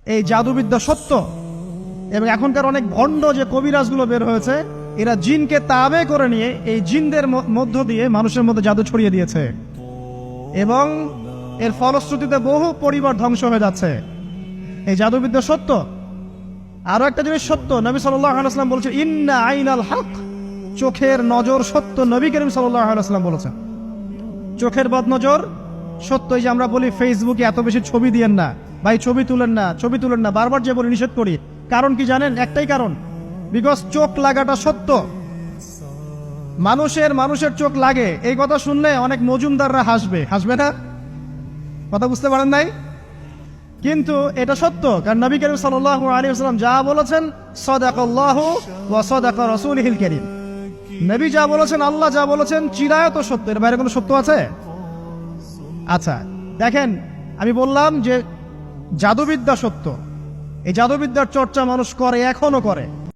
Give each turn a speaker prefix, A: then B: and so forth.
A: এই জাদুবিদ্যা সত্য, এবং এখনকার অনেক ভণ্ড যে কবিরাজগুলো বের হয়েছে, এরা জিনকে তাবে করে নিয়ে এই জিনদের মধ্য দিয়ে মানুষের মধ্যে জাদু ছড়িয়ে দিয়েছে, এবং এর ফলশ্রুতিতে বহু পরিবার ধ্বংস হয়ে যাচ্ছে। এই জাদুবিদ্যা সত্য। আরো একটা জিনিস সত্য, নবী সাল্লাল্লাহু আলাইহি ওয়াসাল্লাম বলেছেন ইন্না আইনাল হক, চোখের নজর সত্য। নবী করিম সাল্লাল্লাহু আলাইহি ওয়াসাল্লাম বলেছেন চোখের বদনজর সত্য। এই যে আমরা বলি ফেসবুকে এত বেশি ছবি দিয়েন না ভাই, ছবি তুলেন না, ছবি তুলেন না, বারবার যে বলি নিষেধ করি, কারণ কি জানেন? একটাই কারণ, বিকজ চোখ লাগাটা সত্য। মানুষের চোখ লাগে, এই কথা শুনলে অনেক মজুমদাররা হাসবে না? কথা বুঝতে পারেন নাই? কিন্তু এটা সত্য, কারণ নবী করিম সাল্লাল্লাহু আলাইহি ওয়াসাল্লাম যা বলেছেন সাদাকাল্লাহু ওয়া সাদাকা রাসূলুহুল কারীম, নবী যা বলেছেন, আল্লাহ যা বলেছেন চিরায়ত সত্য, এর বাইরে কোনো সত্য আছে? আচ্ছা দেখেন, আমি বললাম যে জাদুবিদ্যা সত্য, এই জাদুবিদ্যার চর্চা মানুষ করে, এখনো করে।